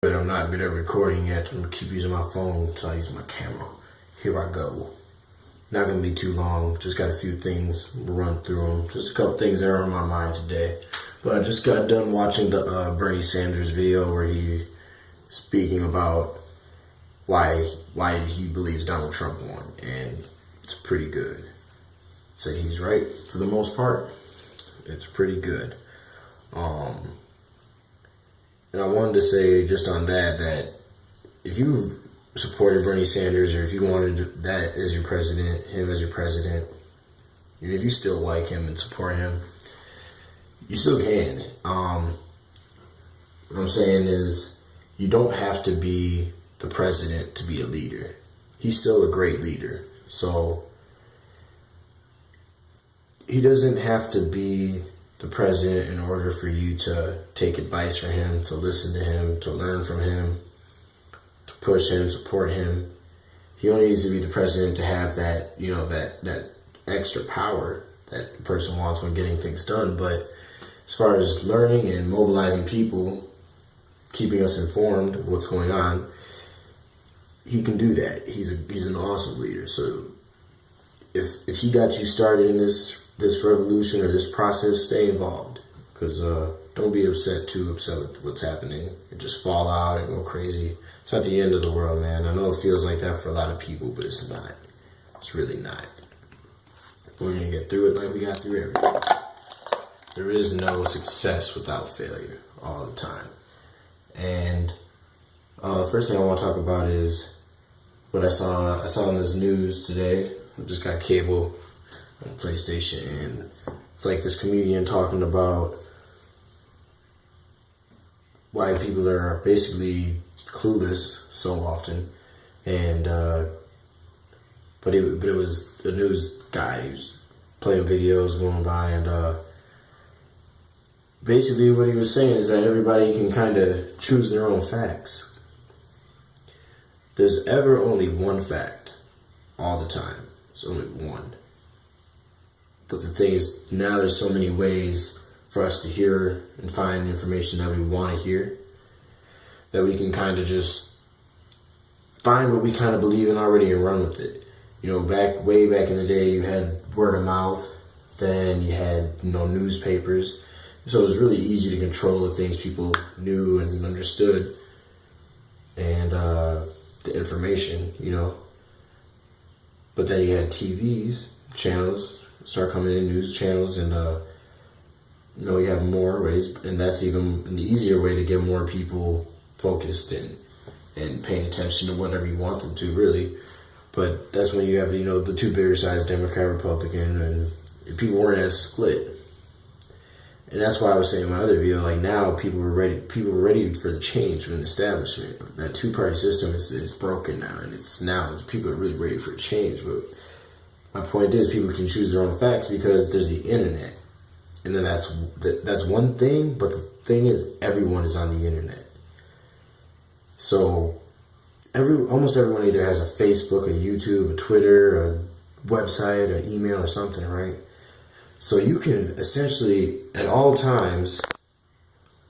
But I'm not good at recording yet. I'm gonna keep using my phone until I use my camera. Here I go. Not gonna be too long. Just got a few things. We'll run through them. Just a couple things that are on my mind today. But I just got done watching the Bernie Sanders video where he speaking about why he believes Donald Trump won, and it's pretty good. So he's right for the most part. It's pretty good. And I wanted to say just on that if you supported Bernie Sanders, or if you wanted that as your president, him as your president, and if you still like him and support him, you still can. What I'm saying is, you don't have to be the president to be a leader. He's still a great leader. So he doesn't have to be the president in order for you to take advice from him, to listen to him, to learn from him, to push him, support him. He only needs to be the president to have that, that extra power that the person wants when getting things done. But as far as learning and mobilizing people, keeping us informed of what's going on, he can do that. He's an awesome leader. So if he got you started in this revolution or this process, stay involved. Because don't be too upset with what's happening and just fall out and go crazy. It's not the end of the world, man. I know it feels like that for a lot of people, but it's not. It's really not. We're going to get through it like we got through everything. There is no success without failure all the time. And the first thing I want to talk about is what I saw in this news today. I just got cable on PlayStation, and it's like this comedian talking about why people are basically clueless so often. And but it was a news guy. He was playing videos going by, and basically what he was saying is that everybody can kind of choose their own facts. There's ever only one fact all the time. There's only one. But the thing is, now there's so many ways for us to hear and find information that we want to hear, that we can kind of just find what we kind of believe in already and run with it. Way back in the day, you had word of mouth, then you had newspapers. So it was really easy to control the things people knew and understood, and the information, But then you had TVs, channels, start coming in, news channels, and you have more ways, and that's even an easier way to get more people focused and paying attention to whatever you want them to, really. But that's when you have, the two bigger sides, Democrat, Republican, and people weren't as split. And that's why I was saying in my other video, like, now people were ready for the change from the establishment. That two-party system is broken now, and people are really ready for a change. But my point is, people can choose their own facts because there's the internet. And then that's one thing, but the thing is, everyone is on the internet. So almost everyone either has a Facebook, a YouTube, a Twitter, a website, an email, or something, right? So you can essentially, at all times,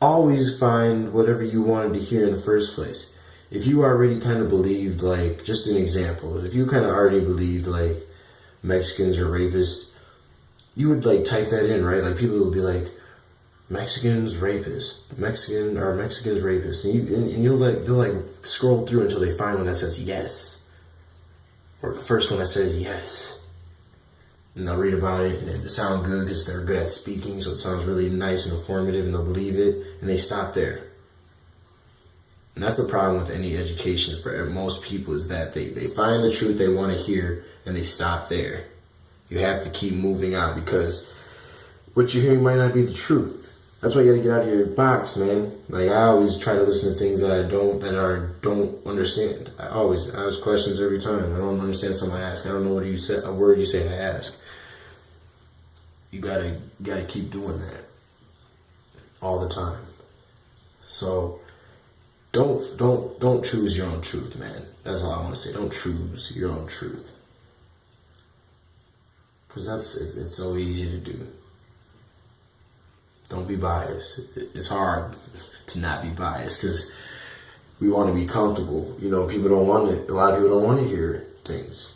always find whatever you wanted to hear in the first place. If you already kind of believed, like, just an example, if you kind of already believed, like, Mexicans are rapists, you would, like, type that in, right? Like, people would be like, Mexicans rapists, Mexicans rapists, and they'll scroll through until they find one that says yes, or the first one that says yes. And they'll read about it, and it sounds good because they're good at speaking, so it sounds really nice and informative, and they'll believe it, and they stop there. And that's the problem with any education for most people, is that they find the truth they want to hear, and they stop there. You have to keep moving on, because what you're hearing might not be the truth. That's why you gotta get out of your box, man. Like, I always try to listen to things that I don't understand. I always ask questions every time. I don't understand something I ask. I don't know a word you say I ask. You gotta keep doing that all the time. So don't choose your own truth, man. That's all I want to say. Don't choose your own truth, because it's so easy to do. Don't be biased. It's hard to not be biased, because we want to be comfortable. You know, people don't want it. A lot of people don't want to hear things.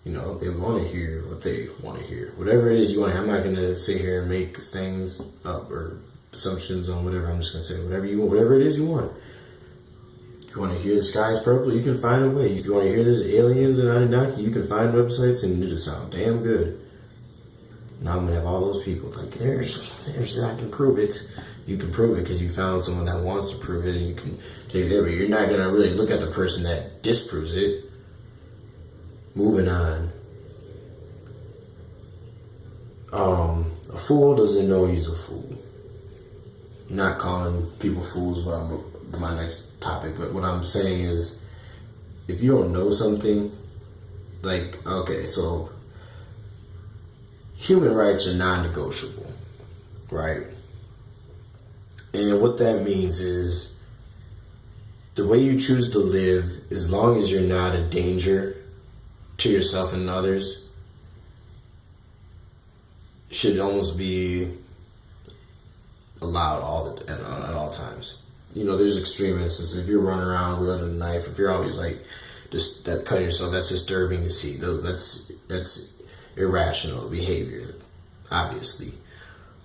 You know, they want to hear what they want to hear. Whatever it is you want to hear. I'm not going to sit here and make things up or assumptions on whatever. I'm just going to say whatever you want, whatever it is you want. If you want to hear the sky is purple, you can find a way. If you want to hear there's aliens and Anunnaki, you can find websites and it'll sound damn good. Now I'm going to have all those people like, there's, I can prove it. You can prove it because you found someone that wants to prove it, and you can take it there, but you're not going to really look at the person that disproves it. Moving on. A fool doesn't know he's a fool. Not calling people fools, but my next topic. But what I'm saying is, if you don't know something, like, okay, so human rights are non-negotiable, right? And what that means is the way you choose to live, as long as you're not a danger to yourself and others, should almost be allowed at all times. You know, there's extreme instances. If you're running around wielding a knife, if you're always like just that cutting yourself, that's disturbing to see. That's irrational behavior, obviously.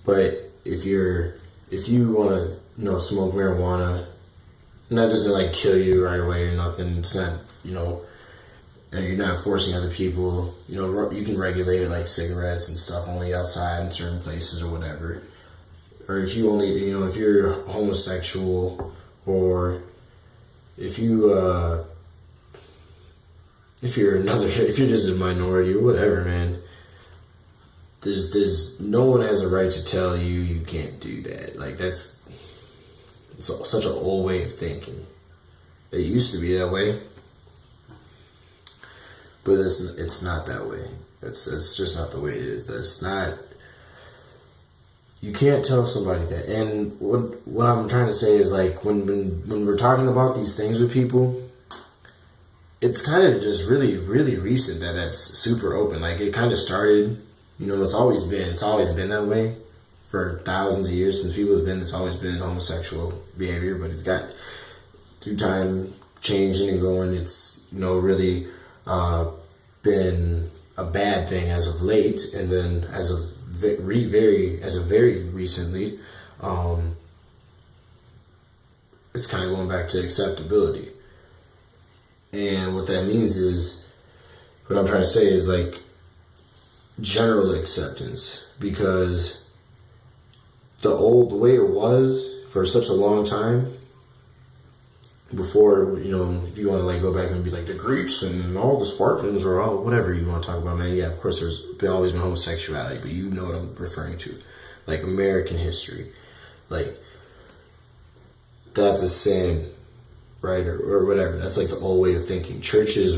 But if you want to, you know, smoke marijuana, and that doesn't like kill you right away or nothing. It's not, you know, and you're not forcing other people. You know, you can regulate it like cigarettes and stuff only outside in certain places or whatever. Or if you only, you know, if you're homosexual, or if you're just a minority or whatever, man. There's no one has a right to tell you you can't do that. Like it's such an old way of thinking. It used to be that way, but it's not that way. It's just not the way it is. That's not. You can't tell somebody that. And what I'm trying to say is, like, when we're talking about these things with people, it's kind of just really, really recent that's super open. Like, it kind of started, you know, it's always been that way for thousands of years since people have been. It's always been homosexual behavior, but it's got through time changing and going. It's, you know, really been a bad thing as of late, and then as of very recently, it's kind of going back to acceptability. And what that means is, what I'm trying to say is, like, general acceptance, because the way it was for such a long time, before, you know, if you want to like go back and be like the Greeks and all the Spartans or all whatever you want to talk about, man, yeah, of course there's always been homosexuality, but you know what I'm referring to, like American history, like that's a sin, right, or whatever. That's like the old way of thinking. Churches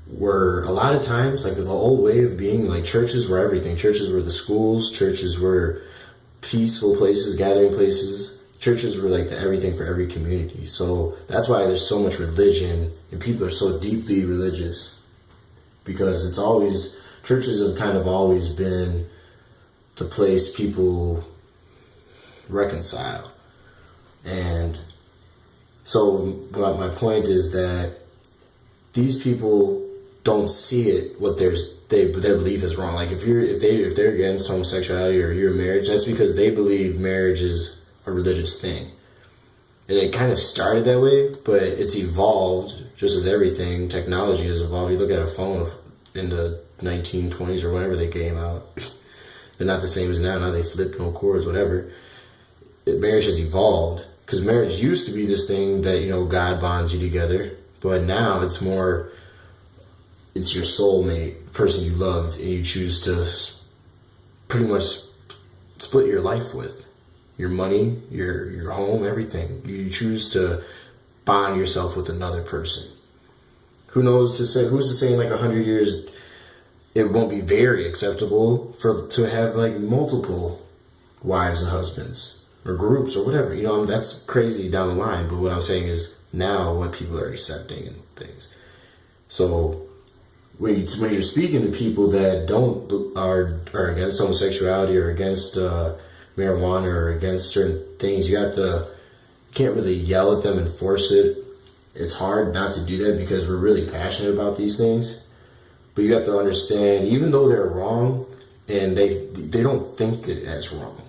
were a lot of times like the old way of being, like churches were everything. Churches were the schools. Churches were peaceful places, gathering places. Churches were like the everything for every community. So that's why there's so much religion and people are so deeply religious, because it's always, churches have kind of always been the place people reconcile. And so my point is that these people don't see it, their belief is wrong. Like if they're against homosexuality or your marriage, that's because they believe marriage is a religious thing. And it kind of started that way, but it's evolved just as everything. Technology has evolved. You look at a phone in the 1920s or whenever they came out, they're not the same as now. Now they flip, no cords, whatever. Marriage has evolved, because marriage used to be this thing that, you know, God bonds you together, but now it's more, it's your soulmate, the person you love, and you choose to pretty much split your life with. Your money, your home, everything. You choose to bond yourself with another person. Who's to say in like 100 years it won't be very acceptable to have like multiple wives and husbands or groups or whatever. You know, that's crazy down the line, but what I'm saying is now what people are accepting and things. So when you're speaking to people that are against homosexuality or against marijuana or against certain things, you can't really yell at them and force it. it's hard not to do that because we're really passionate about these things. But you have to understand, even though they're wrong, and they don't think it as wrong.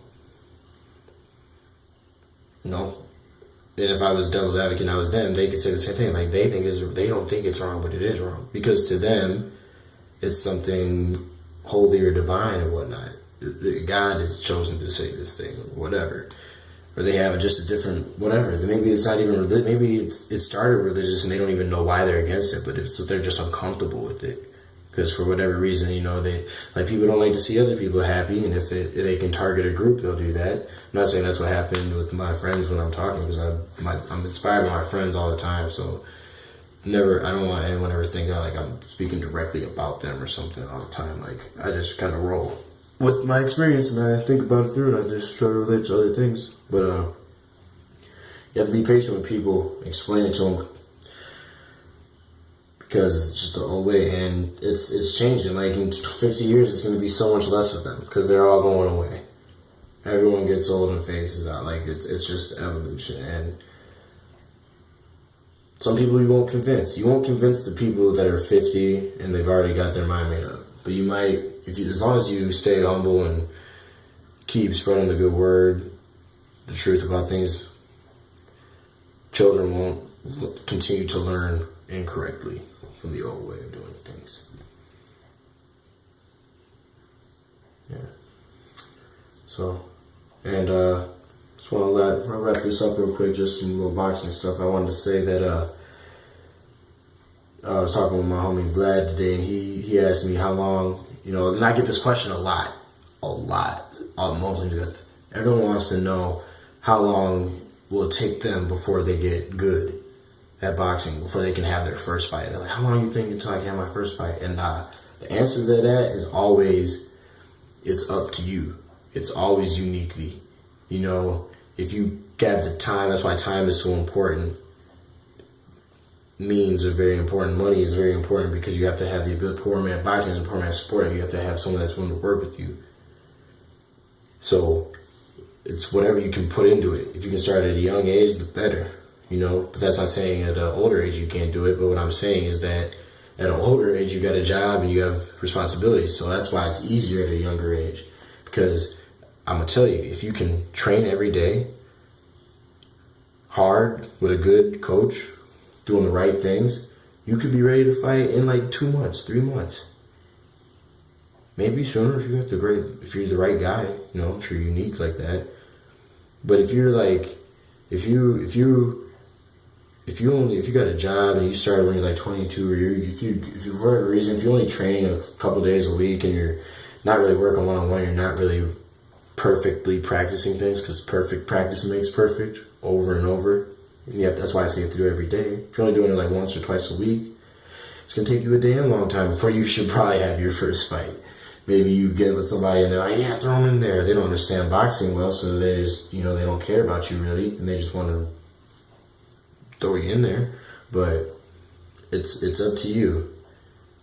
No. And if I was devil's advocate and I was them, they could say the same thing. Like, they don't think it's wrong, but it is wrong. Because to them, it's something holy or divine or whatnot. God has chosen to say this thing or whatever. Or they have just a different whatever. Maybe it's not even religious. Maybe it started religious and they don't even know why they're against it, but they're just uncomfortable with it. Because for whatever reason, they like people don't like to see other people happy, and if they can target a group, they'll do that. I'm not saying that's what happened with my friends when I'm talking, because I'm inspired by my friends all the time. So I don't want anyone ever thinking like I'm speaking directly about them or something all the time. Like, I just kind of roll with my experience and I think about it through, and I just try to relate to other things. But you have to be patient with people, explain it to them. Because it's just the old way, and it's changing. Like, in 50 years, it's going to be so much less of them because they're all going away. Everyone gets old and phases out. Like, it's just evolution. And some people you won't convince. You won't convince the people that are 50 and they've already got their mind made up. But you might, as long as you stay humble and keep spreading the good word, the truth about things, children won't continue to learn incorrectly from the old way of doing things. Yeah. So, and just want to wrap this up real quick, just some little boxing stuff. I wanted to say that I was talking with my homie Vlad today, and he asked me how long, and I get this question a lot, mostly because everyone wants to know how long will it take them before they get good at boxing, before they can have their first fight. They're like, how long do you think until I can have my first fight? And the answer to that is always, it's up to you. It's always uniquely. If you have the time, that's why time is so important. Means are very important. Money is very important because you have to have the ability. Poor man boxing is a poor man sport. You have to have someone that's willing to work with you. So it's whatever you can put into it. If you can start at a young age, the better. But that's not saying at an older age you can't do it. But what I'm saying is that at an older age, you got a job and you have responsibilities. So that's why it's easier at a younger age. Because I'm going to tell you, if you can train every day, hard, with a good coach, doing the right things, you could be ready to fight in like 2 months, 3 months. Maybe sooner if you're the right guy, if you're unique like that. But if you're like, if you got a job and you started when you're like 22, or if you for whatever reason, if you're only training a couple days a week and you're not really working one-on-one, you're not really perfectly practicing things, because perfect practice makes perfect over and over. And that's why I say you have to do it every day. If you're only doing it like once or twice a week, it's going to take you a damn long time before you should probably have your first fight. Maybe you get with somebody and they're like, yeah, throw them in there. They don't understand boxing well, so they just, they don't care about you really, and they just want to throw you in there. But it's up to you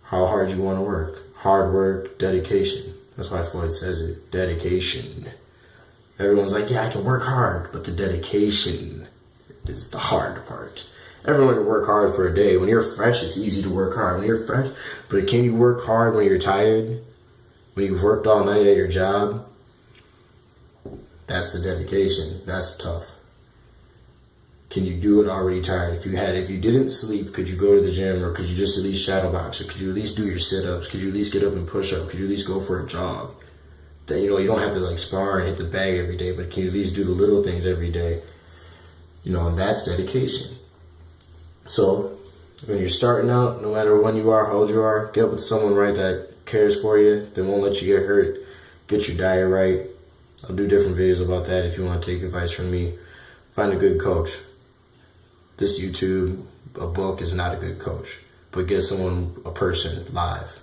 how hard you want to work. Hard work, dedication. That's why Floyd says it. Dedication. Everyone's like, yeah, I can work hard, but the dedication is the hard part. Everyone can work hard for a day. When you're fresh, it's easy to work hard. When you're fresh, but can you work hard when you're tired? When you've worked all night at your job? That's the dedication. That's tough. Can you do it already tired? If you didn't sleep, could you go to the gym, or could you just at least shadow box? Or could you at least do your sit-ups? Could you at least get up and push up? Could you at least go for a jog? That, you don't have to like spar and hit the bag every day, but can you at least do the little things every day? And that's dedication. So when you're starting out, no matter when you are, how old you are, get with someone right that cares for you, that won't let you get hurt. Get your diet right. I'll do different videos about that if you want to take advice from me. Find a good coach. This YouTube, a book is not a good coach, but get a person live.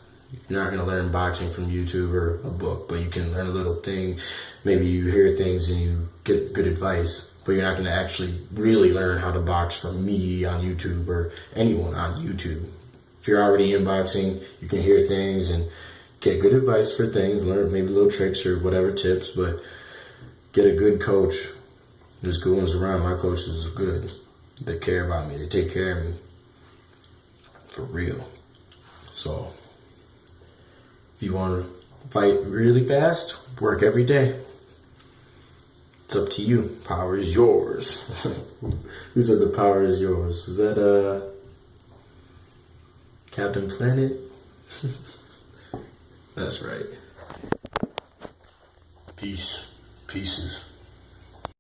You're not going to learn boxing from YouTube or a book, but you can learn a little thing. Maybe you hear things and you get good advice, but you're not going to actually really learn how to box from me on YouTube or anyone on YouTube. If you're already in boxing, you can hear things and get good advice for things, learn maybe little tricks or whatever tips, but get a good coach. There's good ones around. My coach is good. They care about me. They take care of me. For real. So, if you want to fight really fast, work every day. It's up to you. Power is yours. Who said the power is yours? Is that Captain Planet? That's right. Peace. Pieces.